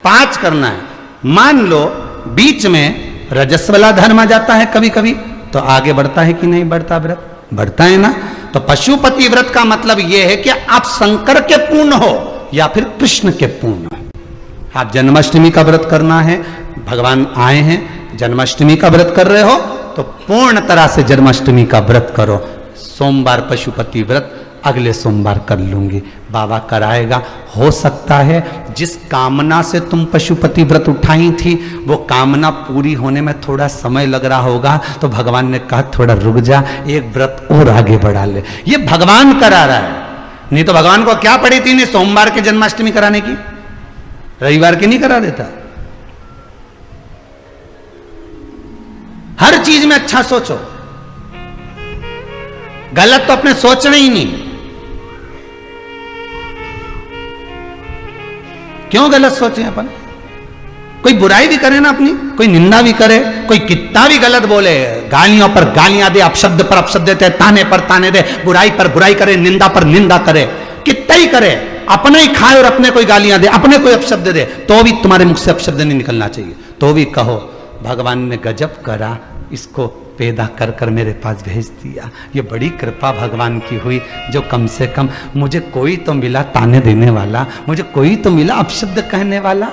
5 करना है। मान लो बीच में रजस वाला धर्म आ जाता है कभी कभी, तो आगे बढ़ता है कि नहीं बढ़ता व्रत? बढ़ता है ना। तो पशुपति व्रत का मतलब यह है कि आप शंकर के पूर्ण हो या फिर कृष्ण के पूर्ण हो। आप जन्माष्टमी का व्रत करना है, भगवान आए हैं, जन्माष्टमी का व्रत कर रहे हो तो पूर्ण तरह से जन्माष्टमी का व्रत करो। सोमवार पशुपति व्रत अगले सोमवार कर लूंगी, बाबा कराएगा। हो सकता है जिस कामना से तुम पशुपति व्रत उठाई थी वो कामना पूरी होने में थोड़ा समय लग रहा होगा, तो भगवान ने कहा थोड़ा रुक जा, एक व्रत और आगे बढ़ा ले। ये भगवान करा रहा है, नहीं तो भगवान को क्या पड़ी थी नहीं सोमवार के जन्माष्टमी कराने की, रविवार की नहीं करा देता। हर चीज में अच्छा सोचो, गलत तो अपने सोचना ही नहीं। क्यों गलत सोचें अपन? कोई बुराई भी करे ना अपनी, कोई निंदा भी करे, कोई कितना भी गलत बोले, गालियों पर गालियां दे, अपशब्द पर अपशब्द देते, ताने पर ताने दे, बुराई पर बुराई करे, निंदा पर निंदा करे, कितना ही करे, अपने ही खाए और अपने कोई गालियां दे, अपने कोई अपशब्द दे, तो भी तुम्हारे मुख से अपशब्द नहीं निकलना चाहिए। तो भी कहो भगवान ने गजब करा, इसको पैदा कर कर मेरे पास भेज दिया। ये बड़ी कृपा भगवान की हुई, जो कम से कम मुझे कोई तो मिला ताने देने वाला, मुझे कोई तो मिला अपशब्द कहने वाला।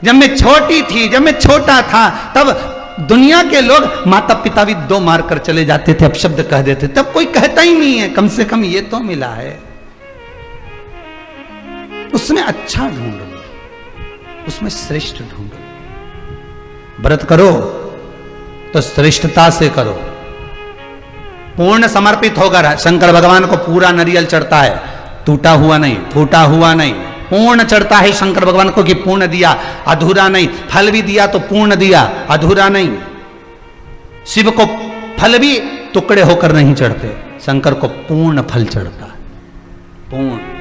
जब मैं छोटी थी, जब मैं छोटा था, तब दुनिया के लोग माता पिता भी 2 मार कर चले जाते थे, अपशब्द कह देते, तब कोई कहता ही नहीं है। कम से कम ये तो मिला है। उसमें अच्छा ढूंढो, उसमें श्रेष्ठ ढूंढो। व्रत करो तो श्रेष्ठता से करो, पूर्ण समर्पित होकर। शंकर भगवान को पूरा नारियल चढ़ता है, टूटा हुआ नहीं, फूटा हुआ नहीं, पूर्ण चढ़ता है शंकर भगवान को कि पूर्ण दिया, अधूरा नहीं। फल भी दिया तो पूर्ण दिया, अधूरा नहीं। शिव को फल भी टुकड़े होकर नहीं चढ़ते, शंकर को पूर्ण फल चढ़ता है, पूर्ण।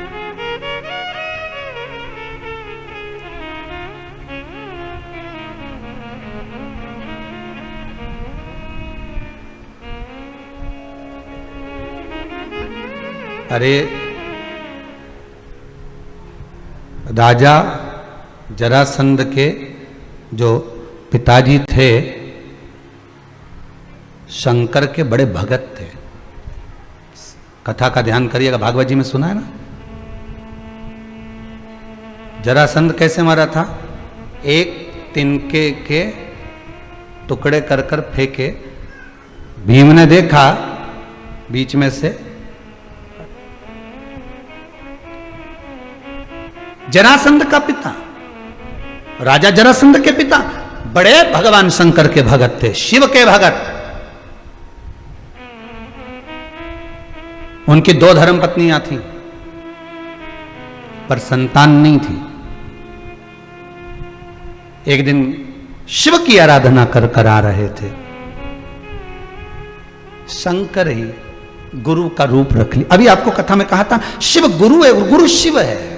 अरे राजा जरासंध के जो पिताजी थे शंकर के बड़े भगत थे। कथा का ध्यान करिएगा, भागवत जी में सुना है ना। जरासंध कैसे मारा था? एक तिनके के टुकड़े कर कर फेंके, भीम ने देखा बीच में से, जरासंध का पिता, राजा जरासंध के पिता बड़े भगवान शंकर के भगत थे, शिव के भगत। उनकी 2 धर्मपत्नियां थीं, पर संतान नहीं थी। एक दिन शिव की आराधना कर कर आ रहे थे, शंकर ही गुरु का रूप रख लिया। अभी आपको कथा में कहा था शिव गुरु है, गुरु शिव है।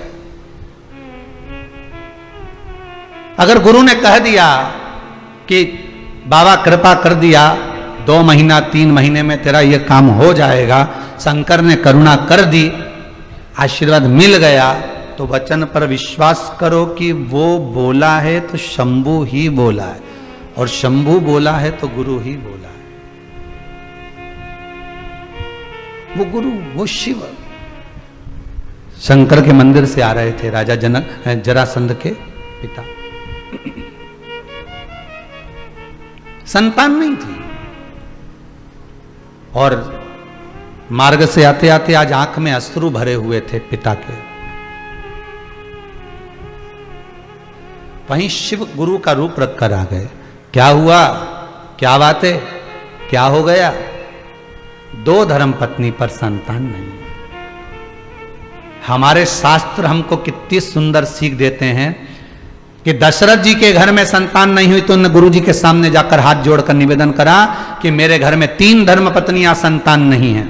अगर गुरु ने कह दिया कि बाबा कृपा कर दिया, 2 महीना 3 महीने में तेरा ये काम हो जाएगा, शंकर ने करुणा कर दी, आशीर्वाद मिल गया, तो वचन पर विश्वास करो कि वो बोला है तो शंभु ही बोला है, और शंभु बोला है तो गुरु ही बोला है। वो गुरु, वो शिव। शंकर के मंदिर से आ रहे थे राजा जरासंध के पिता, संतान नहीं थी, और मार्ग से आते आते आज आंख में अश्रु भरे हुए थे पिता के। वहीं शिव गुरु का रूप रखकर आ गए। क्या हुआ, क्या बात है, क्या हो गया? 2 धर्मपत्नी पर संतान नहीं। हमारे शास्त्र हमको कितनी सुंदर सीख देते हैं कि दशरथ जी के घर में संतान नहीं हुई तो उन्होंने गुरु जी के सामने जाकर हाथ जोड़कर निवेदन करा कि मेरे घर में 3 धर्मपत्नियां, संतान नहीं है।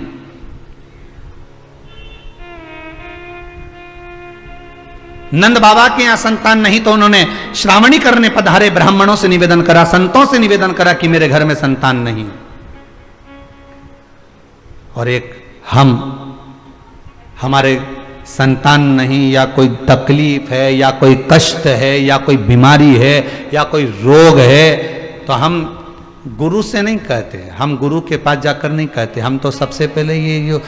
नंद बाबा के यहां संतान नहीं तो उन्होंने श्रावणी करने पधारे ब्राह्मणों से निवेदन करा, संतों से निवेदन करा कि मेरे घर में संतान नहीं है। और एक हमारे संतान नहीं, या कोई तकलीफ है, या कोई कष्ट है, या कोई बीमारी है, या कोई रोग है, तो हम गुरु से नहीं कहते, हम गुरु के पास जाकर नहीं कहते। हम तो सबसे पहले ये जो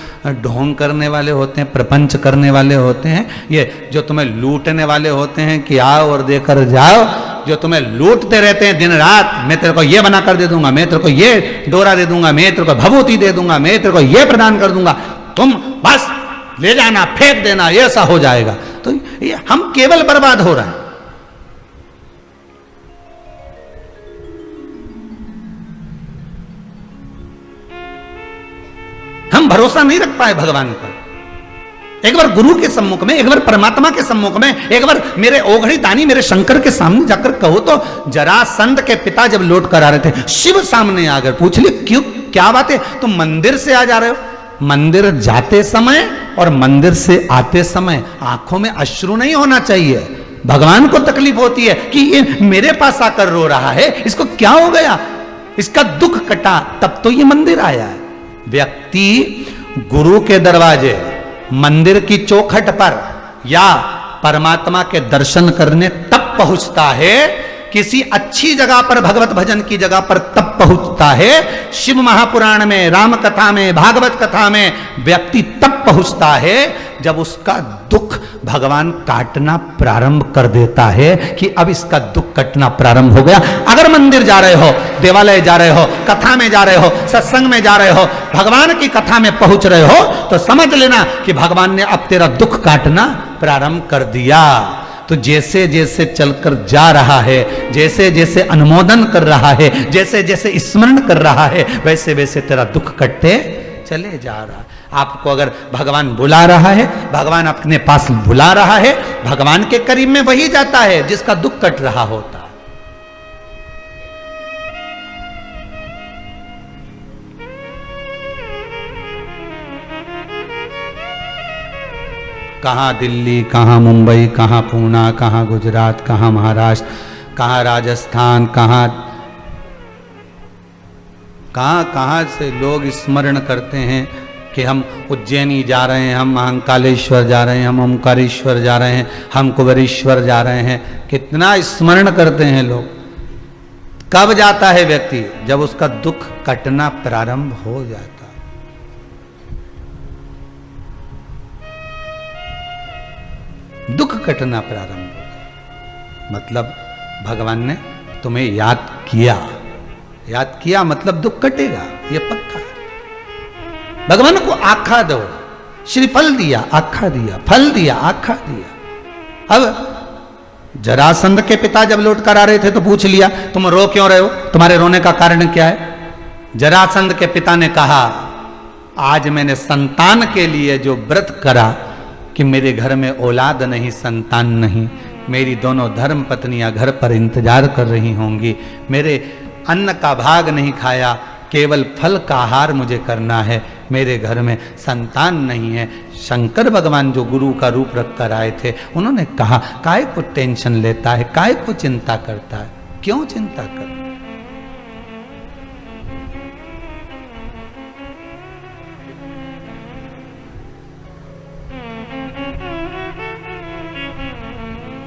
ढोंग करने वाले होते हैं, प्रपंच करने वाले होते हैं, ये जो तुम्हें लूटने वाले होते हैं कि आओ और देकर जाओ, जो तुम्हें लूटते रहते हैं दिन रात, मैं तेरे को ये बना कर दे दूंगा, मैं तेरे को ये डोरा दे दूंगा, मैं तेरे को भभूति दे दूंगा, मैं तेरे को ये प्रदान कर दूंगा, तुम बस ले जाना, फेंक देना, ऐसा हो जाएगा। तो ये हम केवल बर्बाद हो रहे हैं। हम भरोसा नहीं रख पाए भगवान पर। एक बार गुरु के सम्मुख में, एक बार परमात्मा के सम्मुख में, एक बार मेरे ओघड़ी दानी मेरे शंकर के सामने जाकर कहो तो जरासंध के पिता जब लौट कर आ रहे थे, शिव सामने आकर पूछ लिए, क्यों, क्या बात है, तुम मंदिर से आ जा रहे हो? मंदिर जाते समय और मंदिर से आते समय आंखों में अश्रु नहीं होना चाहिए। भगवान को तकलीफ होती है कि ये मेरे पास आकर रो रहा है, इसको क्या हो गया, इसका दुख कटा, तब तो ये मंदिर आया है। व्यक्ति गुरु के दरवाजे, मंदिर की चौखट पर या परमात्मा के दर्शन करने तब पहुंचता है, किसी अच्छी जगह पर, भगवत भजन की जगह पर तब पहुंचता है। शिव महापुराण में, राम कथा में, भागवत कथा में व्यक्ति तब पहुंचता है जब उसका दुख भगवान काटना प्रारंभ कर देता है कि अब इसका दुख कटना प्रारंभ हो गया। अगर मंदिर जा रहे हो, देवालय जा रहे हो, कथा में जा रहे हो, सत्संग में जा रहे हो, भगवान की कथा में पहुंच रहे हो, तो समझ लेना कि भगवान ने अब तेरा दुख काटना प्रारंभ कर दिया। तो जैसे जैसे चलकर जा रहा है, जैसे जैसे अनुमोदन कर रहा है, जैसे जैसे स्मरण कर रहा है, वैसे वैसे तेरा दुख कटते चले जा रहा। आपको अगर भगवान बुला रहा है, भगवान अपने पास बुला रहा है, भगवान के करीब में वही जाता है जिसका दुख कट रहा होता है। कहाँ दिल्ली, कहाँ मुंबई, कहाँ पूना, कहाँ गुजरात, कहाँ महाराष्ट्र, कहाँ राजस्थान, कहाँ कहाँ से लोग स्मरण करते हैं कि हम उज्जैनी जा रहे हैं, हम महाकालेश्वर जा रहे हैं, हम ओमकारेश्वर जा रहे हैं, हम कुबेरेश्वर जा रहे हैं। कितना स्मरण करते हैं लोग। कब जाता है व्यक्ति? जब उसका दुख कटना प्रारंभ हो जाता। दुख कटना प्रारंभ हो गया मतलब भगवान ने तुम्हें याद किया। याद किया मतलब दुख कटेगा, ये पक्का है। भगवान को आखा दो, श्रीफल दिया, आखा दिया, फल दिया, आखा दिया। अब जरासंध के पिता जब लौट कर आ रहे थे तो पूछ लिया, तुम रो क्यों रहे हो, तुम्हारे रोने का कारण क्या है? जरासंध के पिता ने कहा, आज मैंने संतान के लिए जो व्रत करा कि मेरे घर में औलाद नहीं, संतान नहीं, मेरी दोनों धर्म पत्नियां घर पर इंतजार कर रही होंगी, मेरे अन्न का भाग नहीं खाया, केवल फल का आहार मुझे करना है, मेरे घर में संतान नहीं है। शंकर भगवान जो गुरु का रूप रख कर आए थे, उन्होंने कहा, काहे को टेंशन लेता है, काहे को चिंता करता है, क्यों चिंता कर?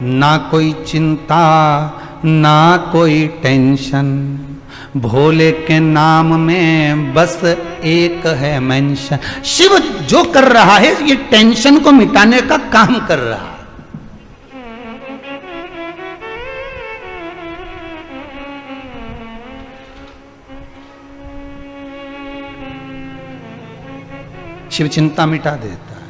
ना कोई चिंता, ना कोई टेंशन, भोले के नाम में बस एक है मेंशन। शिव जो कर रहा है ये टेंशन को मिटाने का काम कर रहा है। शिव चिंता मिटा देता है।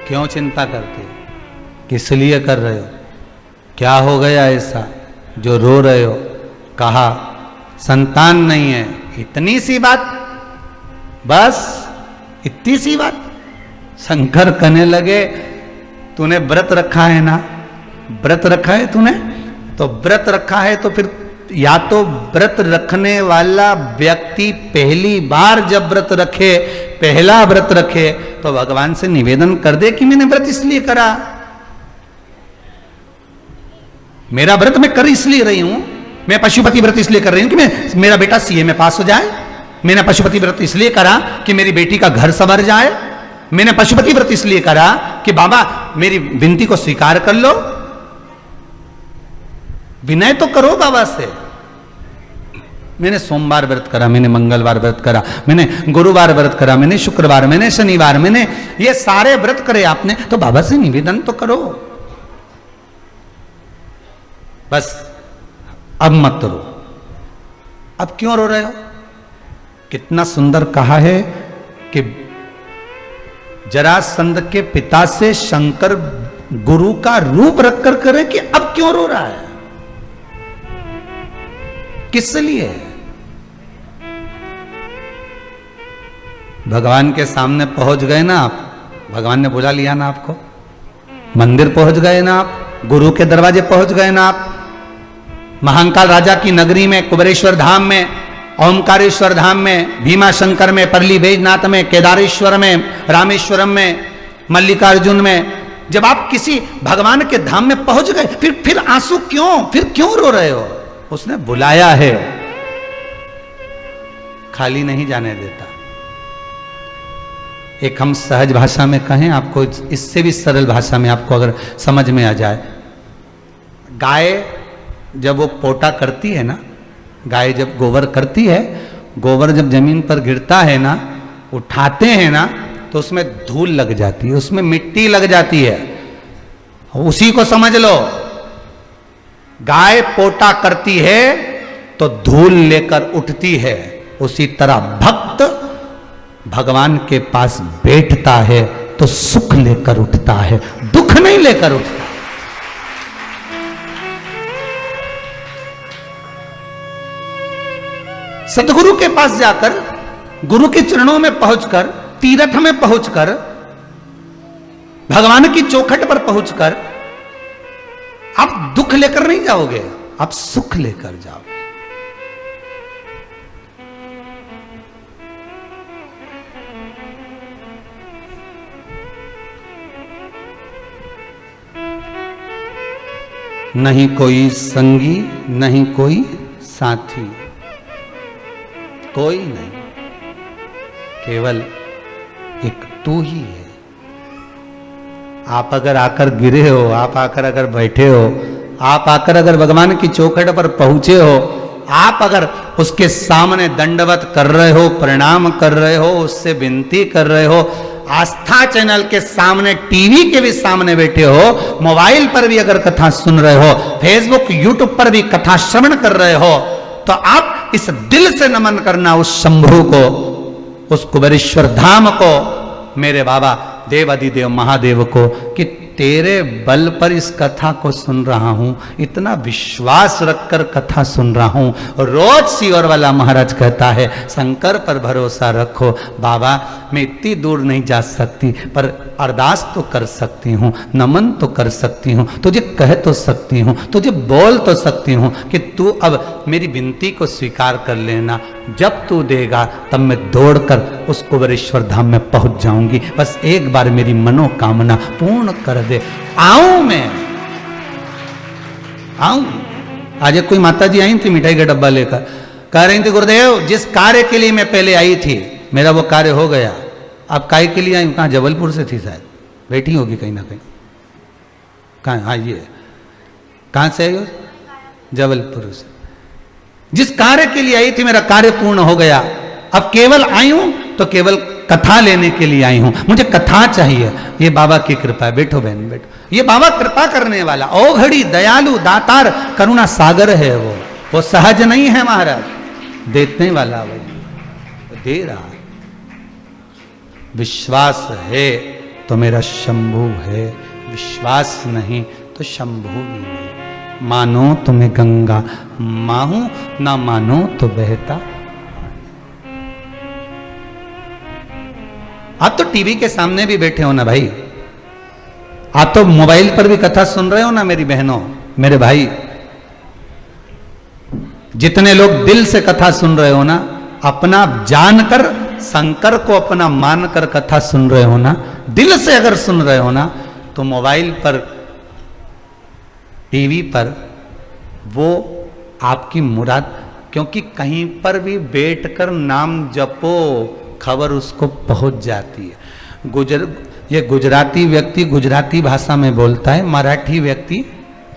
क्यों चिंता करते हो? किस लिए कर रहे हो? क्या हो गया ऐसा जो रो रहे हो? कहा संतान नहीं है, इतनी सी बात, बस इतनी सी बात। शंकर कहने लगे, तूने व्रत रखा है ना, व्रत रखा है तूने, तो व्रत रखा है तो फिर या तो व्रत रखने वाला व्यक्ति पहली बार जब व्रत रखे, पहला व्रत रखे, तो भगवान से निवेदन कर दे कि मैंने व्रत इसलिए करा, मेरा व्रत मैं कर इसलिए रही हूं मैं पशुपति व्रत इसलिए कर रही हूं कि मेरा बेटा सीए में पास हो जाए। मैंने पशुपति व्रत इसलिए करा कि मेरी बेटी का घर संवर जाए। मैंने पशुपति व्रत इसलिए करा कि बाबा मेरी विनती को स्वीकार कर लो। विनय तो करो बाबा से। मैंने सोमवार व्रत करा, मैंने मंगलवार व्रत करा, मैंने गुरुवार व्रत करा, मैंने शुक्रवार, मैंने शनिवार, मैंने ये सारे व्रत करे आपने, तो बाबा से निवेदन तो करो। बस अब मत रो। अब क्यों रो रहे हो? कितना सुंदर कहा है कि जरासंध के पिता से शंकर गुरु का रूप रखकर करे कि अब क्यों रो रहा है, किस लिए? भगवान के सामने पहुंच गए ना आप, भगवान ने बुला लिया ना आपको, मंदिर पहुंच गए ना आप, गुरु के दरवाजे पहुंच गए ना आप, महाकाल राजा की नगरी में, कुबेरेश्वर धाम में, ओमकारेश्वर धाम में, भीमा शंकर में, परली बैजनाथ में, केदारेश्वर में, रामेश्वरम में, मल्लिकार्जुन में, जब आप किसी भगवान के धाम में पहुंच गए, फिर आंसू क्यों, फिर क्यों रो रहे हो? उसने बुलाया है, खाली नहीं जाने देता। एक हम सहज भाषा में कहें, आपको इससे भी सरल भाषा में आपको अगर समझ में आ जाए, गाय जब वो पोटा करती है ना, गाय जब गोबर करती है, गोबर जब जमीन पर गिरता है ना, उठाते हैं ना, तो उसमें धूल लग जाती है, उसमें मिट्टी लग जाती है। उसी को समझ लो, गाय पोटा करती है तो धूल लेकर उठती है, उसी तरह भक्त भगवान के पास बैठता है तो सुख लेकर उठता है, दुख नहीं लेकर उठता। सतगुरु के पास जाकर, गुरु के चरणों में पहुंचकर, तीर्थ में पहुंचकर, भगवान की चौखट पर पहुंचकर आप दुख लेकर नहीं जाओगे, आप सुख लेकर जाओगे। नहीं कोई संगी, नहीं कोई साथी, कोई नहीं, केवल एक तू ही है। आप अगर आकर गिरे हो, आप आकर अगर बैठे हो, आप आकर अगर भगवान की चौखट पर पहुंचे हो, आप अगर उसके सामने दंडवत कर रहे हो, प्रणाम कर रहे हो, उससे विनती कर रहे हो, आस्था चैनल के सामने, टीवी के भी सामने बैठे हो, मोबाइल पर भी अगर कथा सुन रहे हो, फेसबुक यूट्यूब पर भी कथा श्रवण कर रहे हो, तो आप इस दिल से नमन करना उस शंभु को, उस कुबेरेश्वर धाम को, मेरे बाबा देवादिदेव महादेव को, कि तेरे बल पर इस कथा को सुन रहा हूं, इतना विश्वास रखकर कथा सुन रहा हूं। रोज सीवर वाला महाराज कहता है, शंकर पर भरोसा रखो। बाबा मैं इतनी दूर नहीं जा सकती, पर अरदास तो कर सकती हूँ, नमन तो कर सकती हूँ, तुझे कह तो सकती हूँ, तुझे बोल तो सकती हूँ कि तू अब मेरी विनती को स्वीकार कर लेना। जब तू देगा तब मैं दौड़कर उस कुबेरेश्वर धाम में पहुंच जाऊंगी। बस एक बार मेरी मनोकामना पूर्ण कर दे, आऊं मैं, आऊं। आज कोई माता जी आई थी मिठाई का डब्बा लेकर, कह रही थी गुरुदेव जिस कार्य के लिए मैं पहले आई थी मेरा वो कार्य हो गया, अब काय के लिए आई? कहाँ? जबलपुर से थी शायद, बैठी होगी कहीं ना कहीं। कहाँ? हाँ ये कहाँ से आई हो? जबलपुर से। जिस कार्य के लिए आई थी मेरा कार्य पूर्ण हो गया, अब केवल आई हूं तो केवल कथा लेने के लिए आई हूं, मुझे कथा चाहिए। ये बाबा की कृपा है। बैठो बहन बैठो। ये बाबा कृपा करने वाला, ओघड़ी, दयालु, दातार, करुणा सागर है। वो सहज नहीं है महाराज, देने वाला वो दे रहा है। विश्वास है तो मेरा शंभु है, विश्वास नहीं तो शंभु भी नहीं। मानो तो मैं गंगा माहूं, ना मानो तो बहता। आप तो टीवी के सामने भी बैठे हो ना भाई, आप तो मोबाइल पर भी कथा सुन रहे हो ना मेरी बहनों, मेरे भाई। जितने लोग दिल से कथा सुन रहे हो ना, अपना जानकर, शंकर को अपना मानकर कथा सुन रहे हो ना, दिल से अगर सुन रहे हो ना, तो मोबाइल पर, टीवी पर वो आपकी मुराद, क्योंकि कहीं पर भी बैठकर नाम जपो खबर उसको पहुंच जाती है। ये गुजराती व्यक्ति गुजराती भाषा में बोलता है, मराठी व्यक्ति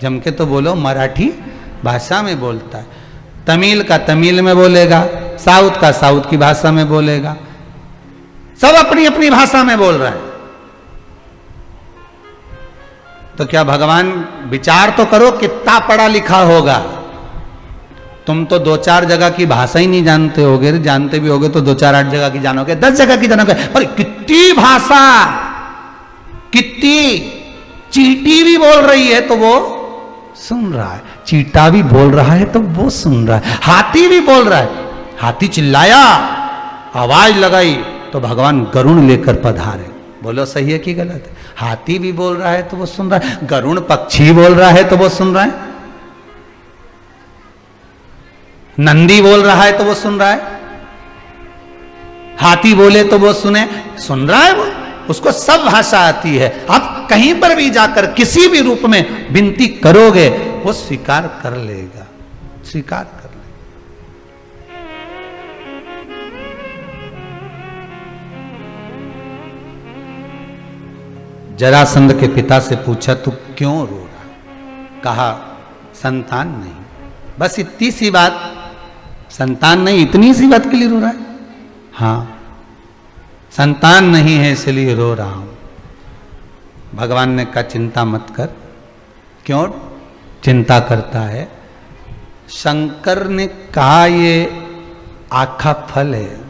जम के तो बोलो मराठी भाषा में बोलता है, तमिल का तमिल में बोलेगा, साउथ का साउथ की भाषा में बोलेगा, सब अपनी अपनी भाषा में बोल रहे हैं। तो क्या भगवान, विचार तो करो कितना पढ़ा लिखा होगा, तुम तो 2-4 जगह की भाषा ही नहीं जानते होगे, जानते भी होगे तो 2-4-8 जगह की जानोगे, 10 जगह की जानोगे, पर कितनी भाषा, कितनी चींटी भी बोल रही है तो वो सुन रहा है, चींटा भी बोल रहा है तो वो सुन रहा है, हाथी भी बोल रहा है, हाथी चिल्लाया, आवाज लगाई तो भगवान गरुण लेकर पधारे। बोलो सही है कि गलत है? हाथी भी बोल रहा है तो वो सुन रहा है, गरुण पक्षी बोल रहा है तो वो सुन रहा है, नंदी बोल रहा है तो वो सुन रहा है, हाथी बोले तो वो सुन रहा है, वो उसको सब भाषा आती है। आप कहीं पर भी जाकर किसी भी रूप में विनती करोगे वो स्वीकार कर लेगा, स्वीकार कर लेगा। जरासंध के पिता से पूछा तू क्यों रो रहा? कहा संतान नहीं, बस इतनी सी बात, संतान नहीं इतनी सी बात के लिए रो रहा है? हाँ संतान नहीं है इसलिए रो रहा हूं। भगवान ने कहा चिंता मत कर। क्यों चिंता करता है? शंकर ने कहा ये आखा फल है,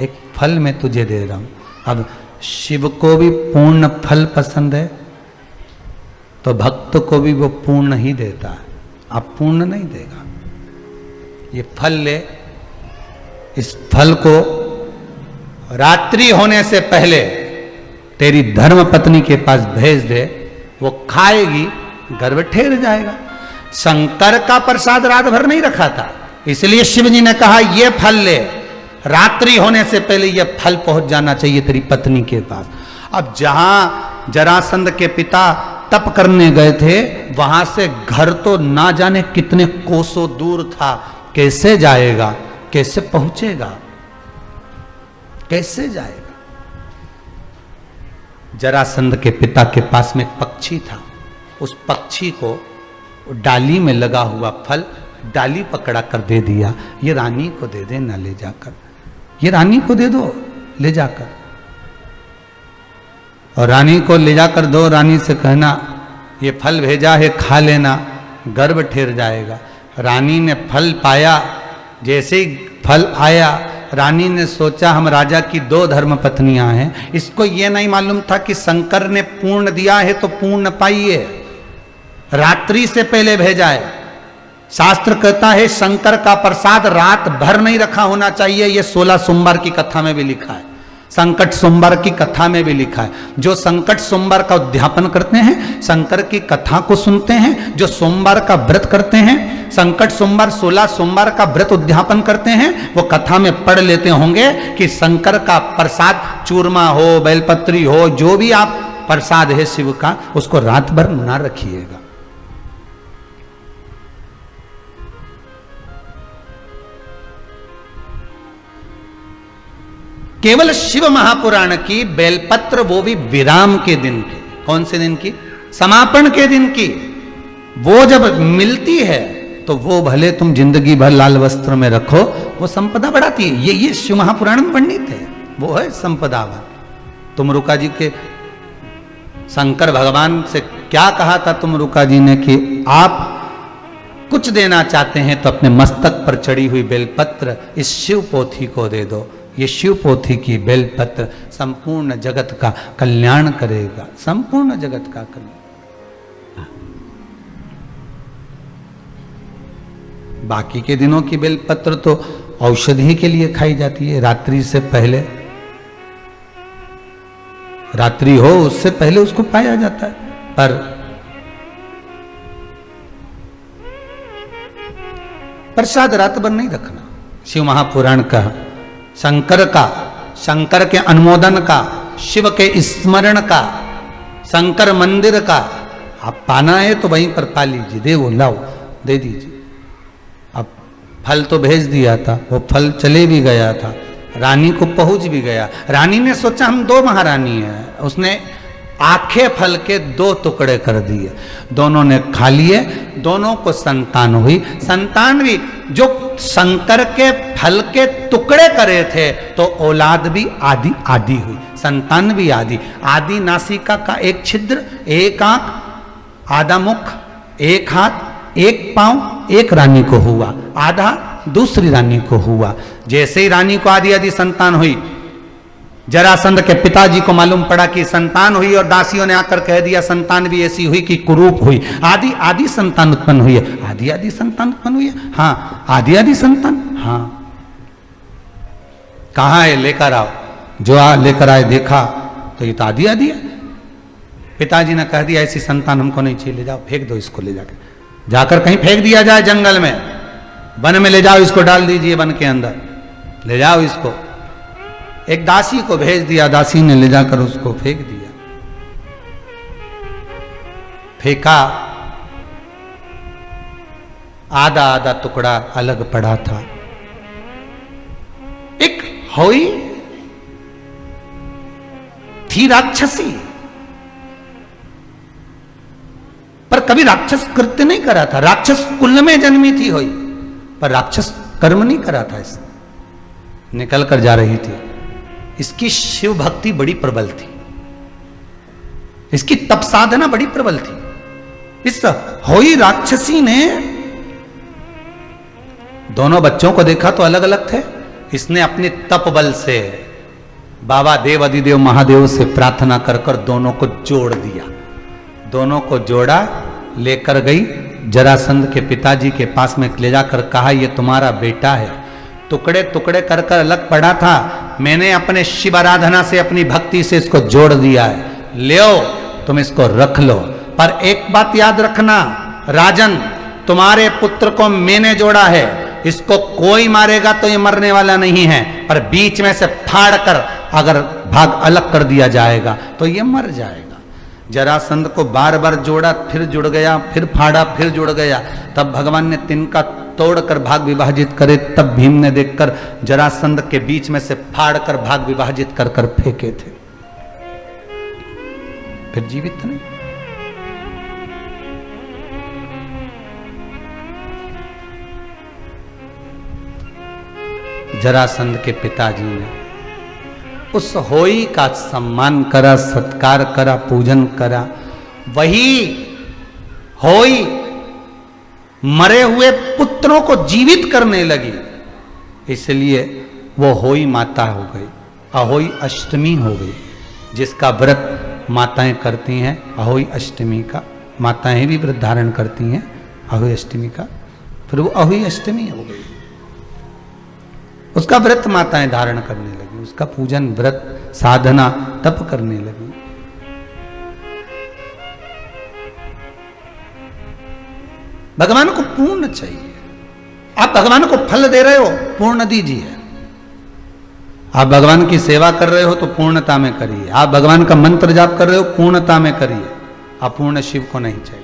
एक फल मैं तुझे दे रहा हूं। अब शिव को भी पूर्ण फल पसंद है तो भक्त को भी वो पूर्ण ही देता है, अब पूर्ण नहीं देगा। ये फल ले, इस फल को रात्रि होने से पहले तेरी धर्म पत्नी के पास भेज दे, वो खाएगी, गर्भ ठेर जाएगा। शंकर का प्रसाद रात भर नहीं रखा था, इसलिए शिव जी ने कहा ये फल ले, रात्रि होने से पहले ये फल पहुंच जाना चाहिए तेरी पत्नी के पास। अब जहां जरासंध के पिता तप करने गए थे वहां से घर तो ना जाने कितने कोसों दूर था, कैसे जाएगा, कैसे पहुंचेगा, कैसे जाएगा? जरासंध के पिता के पास में एक पक्षी था, उस पक्षी को डाली में लगा हुआ फल डाली पकड़ा कर दे दिया, ये रानी को दे देना ले जाकर, ये रानी को दे दो ले जाकर। और रानी को ले जाकर दो, रानी से कहना ये फल भेजा है खा लेना, गर्भ ठेर जाएगा। रानी ने फल पाया, जैसे ही फल आया रानी ने सोचा हम राजा की 2 धर्म पत्नियां हैं, इसको ये नहीं मालूम था कि शंकर ने पूर्ण दिया है तो पूर्ण पाइए, रात्रि से पहले भेजा है। शास्त्र कहता है शंकर का प्रसाद रात भर नहीं रखा होना चाहिए, ये 16 सोमवार की कथा में भी लिखा है, संकट सोमवार की कथा में भी लिखा है। जो संकट सोमवार का उद्यापन करते हैं, शंकर की कथा को सुनते हैं, जो सोमवार का व्रत करते हैं, संकट सोमवार 16 सोमवार का व्रत उद्यापन करते हैं, वो कथा में पढ़ लेते होंगे कि शंकर का प्रसाद चूरमा हो, बेलपत्री हो, जो भी आप प्रसाद है शिव का, उसको रात भर ना रखिएगा। केवल शिव महापुराण की बेलपत्र, वो भी विराम के दिन की। कौन से दिन की? समापन के दिन की। वो जब मिलती है तो वो भले तुम जिंदगी भर लाल वस्त्र में रखो, वो संपदा बढ़ाती है। ये शिव महापुराण में वर्णित है, वो है संपदा। तुमरुका जी के शंकर भगवान से क्या कहा था तुमरुका जी ने कि आप कुछ देना चाहते हैं तो अपने मस्तक पर चढ़ी हुई बेलपत्र इस शिव पोथी को दे दो। ये शिव पोथी की बेलपत्र संपूर्ण जगत का कल्याण करेगा, संपूर्ण जगत का कल्याण। बाकी के दिनों की बेलपत्र तो औषधि के लिए खाई जाती है, रात्रि से पहले, रात्रि हो उससे पहले उसको पाया जाता है। पर प्रसाद रात भर नहीं रखना। शिव महापुराण का, शंकर के अनुमोदन का, शिव के स्मरण का, शंकर मंदिर का आप पाना है तो वहीं पर पा लीजिए, दे वो लाओ दे दीजिए। अब फल तो भेज दिया था, वो फल चले भी गया था, रानी को पहुंच भी गया। रानी ने सोचा हम 2 महारानी हैं, उसने आखे फल के 2 टुकड़े कर दिए, दोनों ने खा लिए, दोनों को संतान हुई। संतान भी जो शंकर के फल के टुकड़े करे थे, तो औलाद भी आदि आदि हुई, संतान भी आदि आदि। नासिका का एक छिद्र, एक आंख, आधा मुख, एक हाथ, एक पांव, एक रानी को हुआ, आधा दूसरी रानी को हुआ। जैसे ही रानी को आदि आदि संतान हुई, जरासंध के पिताजी को मालूम पड़ा कि संतान हुई, और दासियों ने आकर कह दिया संतान भी ऐसी हुई कि कुरूप हुई। आदि आदि संतान उत्पन्न हुई है, आदि आदि संतान उत्पन्न हुई है, हाँ आदि आदि संतान, हाँ कहाँ है लेकर आओ। जो लेकर आए देखा तो ये तो आदि आदि है। पिताजी ने कह दिया ऐसी संतान हमको नहीं चाहिए, ले जाओ फेंक दो इसको, ले जाकर जाकर कहीं फेंक दिया जाए, जंगल में, वन में ले जाओ इसको, डाल दीजिए वन के अंदर, ले जाओ इसको। एक दासी को भेज दिया, दासी ने ले जाकर उसको फेंक दिया। फेंका, आधा आधा टुकड़ा अलग पड़ा था। एक हुई थी राक्षसी, पर कभी राक्षस कृत्य नहीं करा था। राक्षस कुल में जन्मी थी हुई, पर राक्षस कर्म नहीं करा था। इस निकल कर जा रही थी। इसकी शिव भक्ति बड़ी प्रबल थी, इसकी तप साधना बड़ी प्रबल थी। इस होई राक्षसी ने दोनों बच्चों को देखा तो अलग अलग थे। इसने अपने तप बल से बाबा देव अधिदेव महादेव से प्रार्थना कर कर दोनों को जोड़ दिया। दोनों को जोड़ा, लेकर गई जरासंध के पिताजी के पास में ले जाकर कहा ये तुम्हारा बेटा है, टुकड़े टुकड़े कर कर अलग पड़ा था, मैंने अपने शिव आराधना से अपनी भक्ति से इसको जोड़ दिया है, ले तुम इसको रख लो। पर एक बात याद रखना राजन, तुम्हारे पुत्र को मैंने जोड़ा है, इसको कोई मारेगा तो ये मरने वाला नहीं है, पर बीच में से फाड़ कर अगर भाग अलग कर दिया जाएगा तो ये मर जाएगा। जरासंध को बार बार जोड़ा, फिर जुड़ गया, फिर फाड़ा, फिर जुड़ गया। तब भगवान ने तिनका तोड़कर भाग विभाजित करे, तब भीम ने देखकर जरासंध के बीच में से फाड़ कर भाग विभाजित कर कर फेंके थे, फिर जीवित नहीं। जरासंध के पिताजी ने उस होई का सम्मान करा, सत्कार करा, पूजन करा। वही होई मरे हुए पुत्रों को जीवित करने लगी, इसलिए वो होई माता हो गई, अहोई अष्टमी हो गई, जिसका व्रत माताएं करती हैं। अहोई अष्टमी का माताएं भी व्रत धारण करती हैं, अहोई अष्टमी का, फिर वो अहोई अष्टमी हो गई। उसका व्रत माताएं धारण करने लगी, उसका पूजन, व्रत, साधना, तप करने लगी। भगवान को पूर्ण चाहिए। आप भगवान को फल दे रहे हो, पूर्ण दीजिए। आप भगवान की सेवा कर रहे हो तो पूर्णता में करिए। आप भगवान का मंत्र जाप कर रहे हो, पूर्णता में करिए। अपूर्ण शिव को नहीं चाहिए।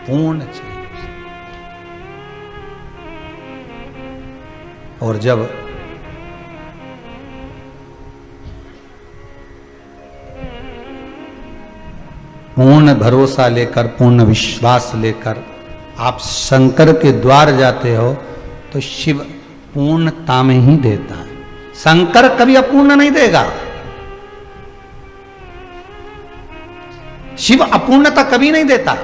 पूर्ण चाहिए। और जब पूर्ण भरोसा लेकर, पूर्ण विश्वास लेकर आप शंकर के द्वार जाते हो तो शिव पूर्णता में ही देता है। शंकर कभी अपूर्ण नहीं देगा। शिव अपूर्णता कभी नहीं देता।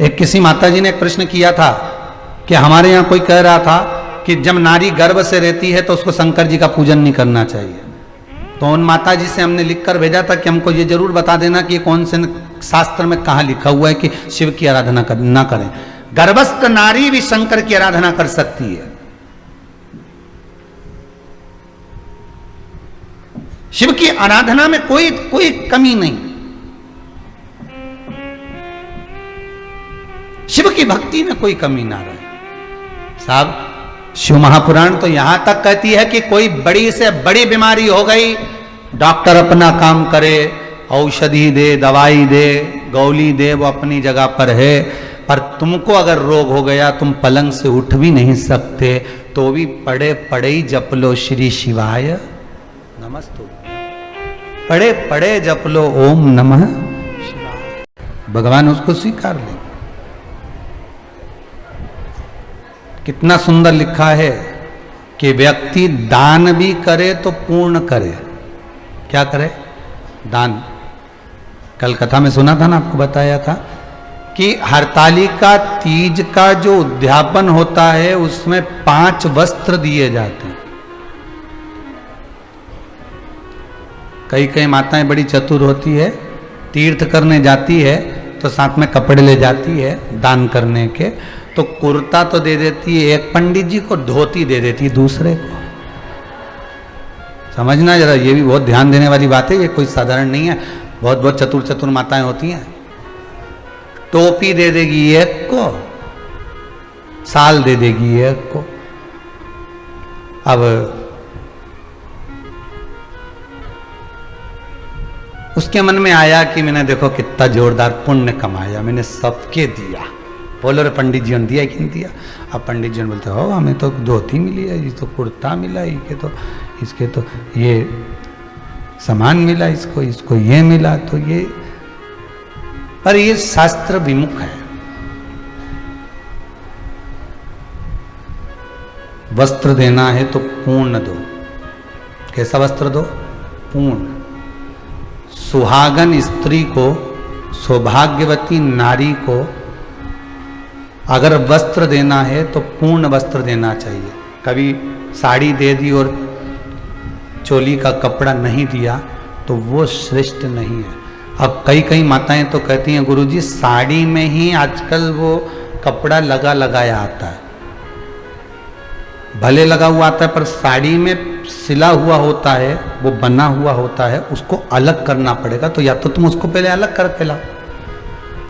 एक किसी माताजी ने एक प्रश्न किया था कि हमारे यहां कोई कह रहा था कि जब नारी गर्भ से रहती है तो उसको शंकर जी का पूजन नहीं करना चाहिए। तो उन माताजी से हमने लिखकर भेजा था कि हमको ये जरूर बता देना कि कौन से शास्त्र में कहां लिखा हुआ है कि शिव की आराधना ना करें। गर्भस्थ नारी भी शंकर की आराधना कर सकती है। शिव की आराधना में कोई कमी नहीं। शिव की भक्ति में कोई कमी ना रहे। साहब शिव महापुराण तो यहां तक कहती है कि कोई बड़ी से बड़ी बीमारी हो गई, डॉक्टर अपना काम करे, औषधि दे, दवाई दे, गोली दे, वो अपनी जगह पर है। पर तुमको अगर रोग हो गया, तुम पलंग से उठ भी नहीं सकते, तो भी पड़े पड़े ही जप लो श्री शिवाय नमस्तु, पड़े पड़े जप लो ओम नमः शिवाय, भगवान उसको स्वीकार ले। कितना सुंदर लिखा है कि व्यक्ति दान भी करे तो पूर्ण करे। क्या करे? दान। कल कथा में सुना था ना, आपको बताया था कि हरतालिका तीज का जो उद्यापन होता है उसमें 5 वस्त्र दिए जाते हैं। कई कई माताएं बड़ी चतुर होती है, तीर्थ करने जाती है तो साथ में कपड़े ले जाती है दान करने के, तो कुर्ता तो दे देती है एक पंडित जी को, धोती दे देती है दूसरे को। समझना जरा, ये भी बहुत ध्यान देने वाली बात है, ये कोई साधारण नहीं है। बहुत बहुत चतुर चतुर माताएं होती हैं। टोपी दे देगी एक को, साल दे देगी एक को। अब उसके मन में आया कि मैंने देखो कितना जोरदार पुण्य कमाया, मैंने सबके दिया। बोलो रे पंडित जी ने दिया कि नहीं दिया? अब पंडित जी ने बोलते हो हमें तो धोती मिली है, ये तो कुर्ता मिला, इसके तो ये सामान मिला, इसको ये मिला, तो ये, पर ये शास्त्र विमुख है। वस्त्र देना है तो पूर्ण दो। कैसा वस्त्र दो? पूर्ण। सुहागन स्त्री को, सौभाग्यवती नारी को अगर वस्त्र देना है तो पूर्ण वस्त्र देना चाहिए। कभी साड़ी दे दी और चोली का कपड़ा नहीं दिया तो वो श्रेष्ठ नहीं है। अब कई कई माताएं तो कहती हैं गुरुजी साड़ी में ही आजकल वो कपड़ा लगा लगाया आता है, भले लगा हुआ आता है पर साड़ी में सिला हुआ होता है, वो बना हुआ होता है, उसको अलग करना पड़ेगा। तो या तो तुम उसको पहले अलग करके लाओ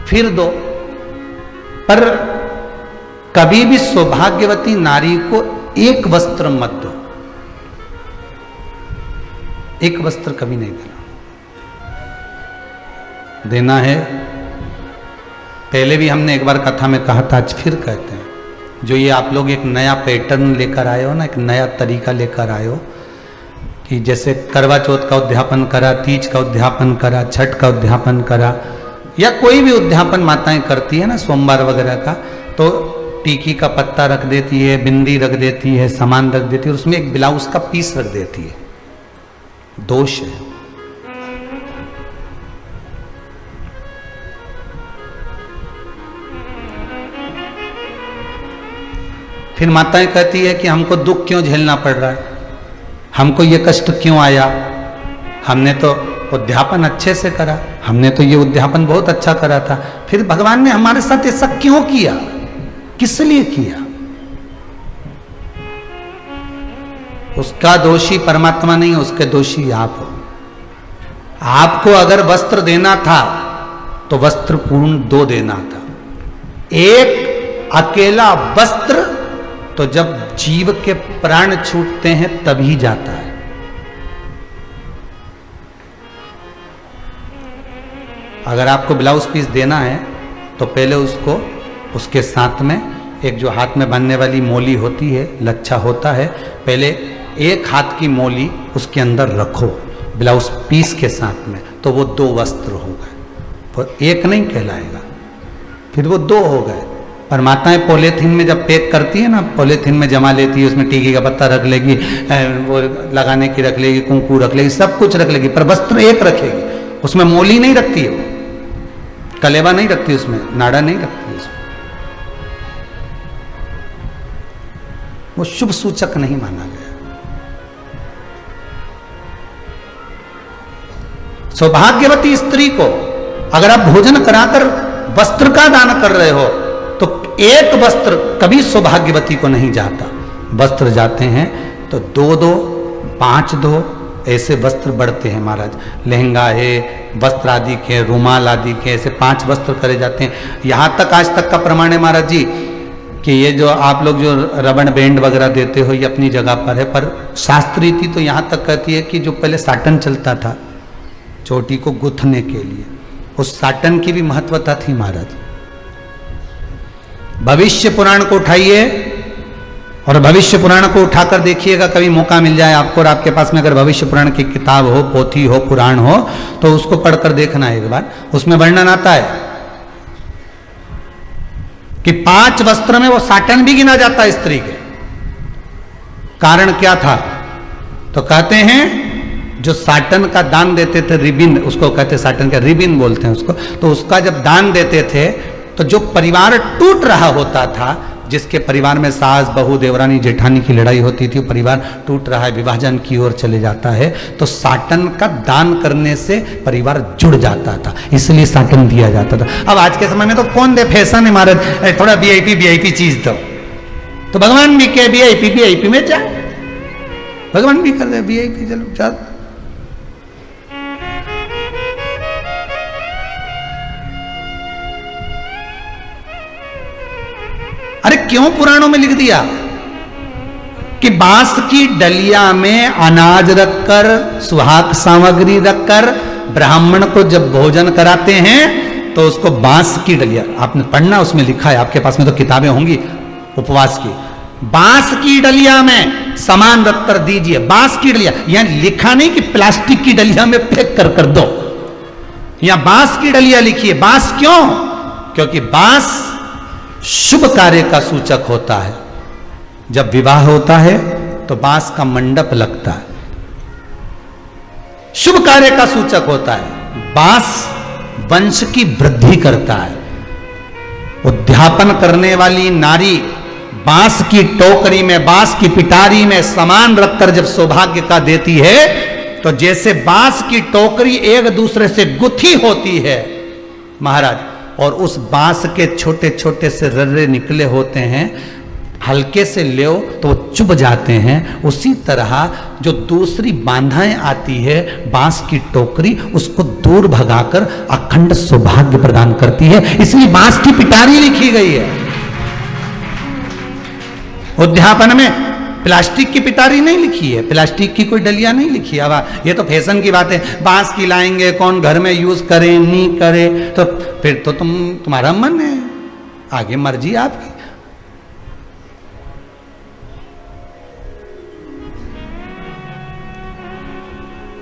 फिर दो। पर कभी भी सौभाग्यवती नारी को एक वस्त्र मत दो, एक वस्त्र कभी नहीं देना। देना है, पहले भी हमने एक बार कथा में कहा था, आज फिर कहते हैं, जो ये आप लोग एक नया पैटर्न लेकर आए हो ना, एक नया तरीका लेकर आए हो कि जैसे करवा चौथ का उद्यापन करा, तीज का उद्यापन करा, छठ का उद्यापन करा, या कोई भी उद्यापन माताएं करती है ना सोमवार वगैरह का, तो टीकी का पत्ता रख देती है, बिंदी रख देती है, सामान रख देती है, उसमें एक ब्लाउज का पीस रख देती है। दोष है। फिर माताएं कहती है कि हमको दुख क्यों झेलना पड़ रहा है, हमको ये कष्ट क्यों आया, हमने तो उद्यापन अच्छे से करा, हमने तो ये उद्यापन बहुत अच्छा करा था, फिर भगवान ने हमारे साथ ऐसा क्यों किया, किस लिए किया? उसका दोषी परमात्मा नहीं है, उसके दोषी आप हो। आपको अगर वस्त्र देना था तो वस्त्र पूर्ण 2 देना था। एक अकेला वस्त्र तो जब जीव के प्राण छूटते हैं तभी जाता है। अगर आपको ब्लाउज पीस देना है तो पहले उसको, उसके साथ में एक जो हाथ में बांधने वाली मोली होती है, लच्छा होता है, पहले एक हाथ की मोली उसके अंदर रखो ब्लाउज पीस के साथ में, तो वो 2 वस्त्र हो गए, तो एक नहीं कहलाएगा, फिर वो 2 हो गए। पर माताएं पॉलीथीन में जब पैक करती है ना, पॉलीथीन में जमा लेती है, उसमें टीके का पत्ता रख लेगी, वो लगाने की रख लेगी, कुंकू रख लेगी, सब कुछ रख लेगी, पर वस्त्र एक रखेगी, उसमें मोली नहीं रखती है, वो कलेवा नहीं रखती, उसमें नाड़ा नहीं रखती, उसमें वो शुभ सूचक नहीं माना गया। सौभाग्यवती स्त्री को अगर आप भोजन कराकर वस्त्र का दान कर रहे हो तो एक वस्त्र कभी सौभाग्यवती को नहीं जाता, वस्त्र जाते हैं तो 2-2, 5-2 ऐसे वस्त्र बढ़ते हैं महाराज। लहंगा है, वस्त्र आदि के, रुमाल आदि के, ऐसे 5 वस्त्र करे जाते हैं। यहाँ तक आज तक का प्रमाण है महाराज जी कि ये जो आप लोग जो रबड़ बैंड वगैरह देते हो ये अपनी जगह पर है, पर शास्त्र रीति तो यहाँ तक कहती है कि जो पहले साटन चलता था चोटी को गुथने के लिए, उस साटन की भी महत्वता थी महाराज। भविष्य पुराण को उठाइए और भविष्य पुराण को उठाकर देखिएगा, कभी मौका मिल जाए आपको और आपके पास में अगर भविष्य पुराण की किताब हो, पोथी हो, पुराण हो, तो उसको पढ़कर देखना एक बार। उसमें वर्णन आता है कि 5 वस्त्र में वो साटन भी गिना जाता है स्त्री के। कारण क्या था? तो कहते हैं जो साटन का दान देते थे, रिबिन उसको कहते, साटन का रिबिन बोलते हैं उसको, तो उसका जब दान देते थे तो जो परिवार टूट रहा होता था, जिसके परिवार में सास बहू देवरानी जेठानी की लड़ाई होती थी, परिवार टूट रहा है, विभाजन की ओर चले जाता है, तो साटन का दान करने से परिवार जुड़ जाता था, इसलिए साटन दिया जाता था। अब आज के समय में तो कौन दे, फैशन है महाराज, थोड़ा वीआईपी चीज दो, तो भगवान भी क्या वीआईपी में जा, भगवान भी कर दे वीआईपी, चलो चल। अरे क्यों पुराणों में लिख दिया कि बांस की डलिया में अनाज रखकर, सुहाग सामग्री रखकर ब्राह्मण को जब भोजन कराते हैं तो उसको बांस की डलिया, आपने पढ़ना, उसमें लिखा है, आपके पास में तो किताबें होंगी उपवास की, बांस की डलिया में सामान रखकर दीजिए। बांस की डलिया, यहां लिखा नहीं कि प्लास्टिक की डलिया में पैक कर दो, यहां बांस की डलिया लिखिए। बांस क्यों? क्योंकि बांस शुभ कार्य का सूचक होता है। जब विवाह होता है तो बांस का मंडप लगता है, शुभ कार्य का सूचक होता है। बांस वंश की वृद्धि करता है। उद्यापन करने वाली नारी बांस की टोकरी में, बांस की पिटारी में सामान रखकर जब सौभाग्य का देती है, तो जैसे बांस की टोकरी एक दूसरे से गुथी होती है महाराज, और उस बांस के छोटे छोटे से रर्रे निकले होते हैं, हल्के से ले तो वो चुभ जाते हैं, उसी तरह जो दूसरी बांधाएं आती है बांस की टोकरी, उसको दूर भगाकर अखंड सौभाग्य प्रदान करती है, इसलिए बांस की पिटारी लिखी गई है। उद्यापन में प्लास्टिक की पिटारी नहीं लिखी है, प्लास्टिक की कोई डलिया नहीं लिखी है। अब ये तो फैशन की बात है, बांस की लाएंगे, कौन घर में यूज करे नहीं करे, तो फिर तो तुम्हारा मन है, आगे मर्जी आपकी।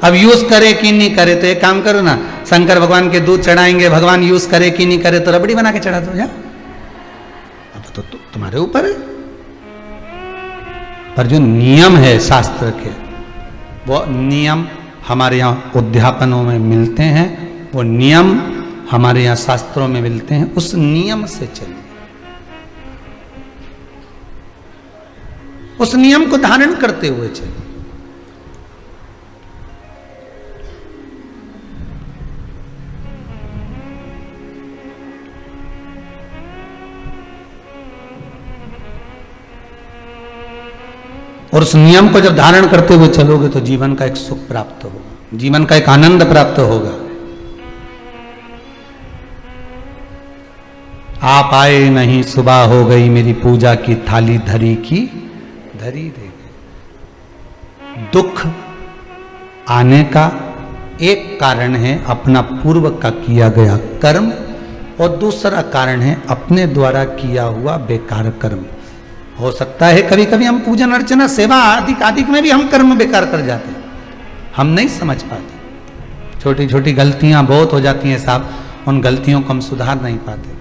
अब यूज करे कि नहीं करे, तो एक काम करो ना, शंकर भगवान के दूध चढ़ाएंगे, भगवान यूज करे कि नहीं करे तो रबड़ी बना के चढ़ा दो। अब तो तुम्हारे ऊपर है, पर जो नियम है शास्त्र के, वो नियम हमारे यहाँ उद्यापनों में मिलते हैं, वो नियम हमारे यहाँ शास्त्रों में मिलते हैं, उस नियम से चलिए, उस नियम को धारण करते हुए चलिए। और उस नियम को जब धारण करते हुए चलोगे तो जीवन का एक सुख प्राप्त होगा, जीवन का एक आनंद प्राप्त होगा। आप आए नहीं, सुबह हो गई, मेरी पूजा की थाली धरी की धरी दे गई। दुख आने का एक कारण है अपना पूर्व का किया गया कर्म, और दूसरा कारण है अपने द्वारा किया हुआ बेकार कर्म। हो सकता है कभी कभी हम पूजन अर्चना सेवा आदि में भी हम कर्म बेकार कर जाते हैं, हम नहीं समझ पाते। छोटी छोटी गलतियां बहुत हो जाती हैं साहब, उन गलतियों को हम सुधार नहीं पाते,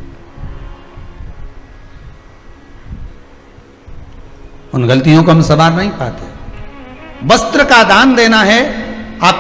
उन गलतियों को हम सुधार नहीं पाते। वस्त्र का दान देना है, आप